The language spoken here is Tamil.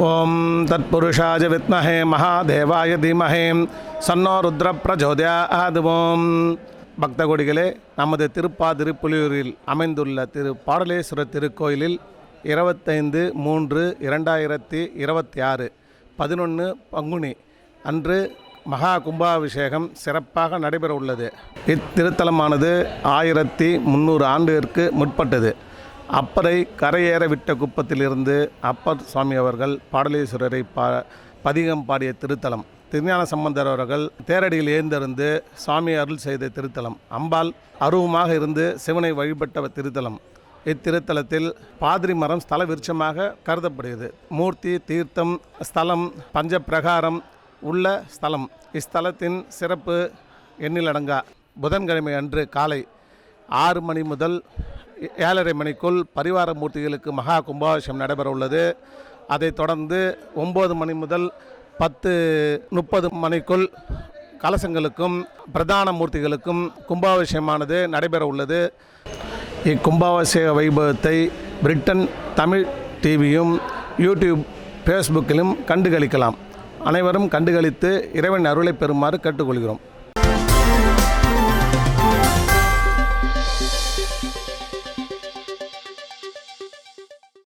ஓம் தத்புருஷாய வித்மஹே மகாதேவாய தீமஹே சன்னோ ருத்ர பிரச்சோதயாத். ஓம் பக்த கோடிகளே, நமது திருப்பாதிருப்புலியூரில் அமைந்துள்ள திரு பாடலேஸ்வரர் திருக்கோயிலில் 25/3/2026 11 பங்குனி அன்று மகா கும்பாபிஷேகம் சிறப்பாக நடைபெற உள்ளது. இத்திருத்தலமானது 1300 ஆண்டிற்கு முற்பட்டது. அப்பரை கரையேற விட்ட குப்பத்திலிருந்து அப்பர் சுவாமி அவர்கள் பாடலேஸ்வரரை பதிகம் பாடிய திருத்தலம். திருஞான சம்பந்தர் அவர்கள் தேரடியில் ஏந்திருந்து சுவாமி அருள் செய்த திருத்தலம். அம்பாள் அருவமாக இருந்து சிவனை வழிபட்ட திருத்தலம். இத்திருத்தலத்தில் பாதிரி மரம் ஸ்தல விருட்சமாக கருதப்படுகிறது. மூர்த்தி, தீர்த்தம், ஸ்தலம், பஞ்ச பிரகாரம் உள்ள ஸ்தலம். இஸ்தலத்தின் சிறப்பு எண்ணிலடங்கா. புதன்கிழமை அன்று காலை 6 மணி முதல் 7:30 மணிக்குள் பரிவார மூர்த்திகளுக்கு மகா கும்பாபிஷேகம் நடைபெற உள்ளது. அதைத் தொடர்ந்து 9 மணி முதல் 10:30 மணிக்குள் கலசங்களுக்கும் பிரதான மூர்த்திகளுக்கும் கும்பாபிஷேகமானது நடைபெற உள்ளது. இக்கும்பாபிஷேக வைபவத்தை பிரிட்டன் தமிழ் டிவியும் யூடியூப் ஃபேஸ்புக்கிலும் கண்டுகளிக்கலாம். அனைவரும் கண்டுகளித்து இறைவன் அருளை பெறுமாறு கேட்டுக்கொள்கிறோம்.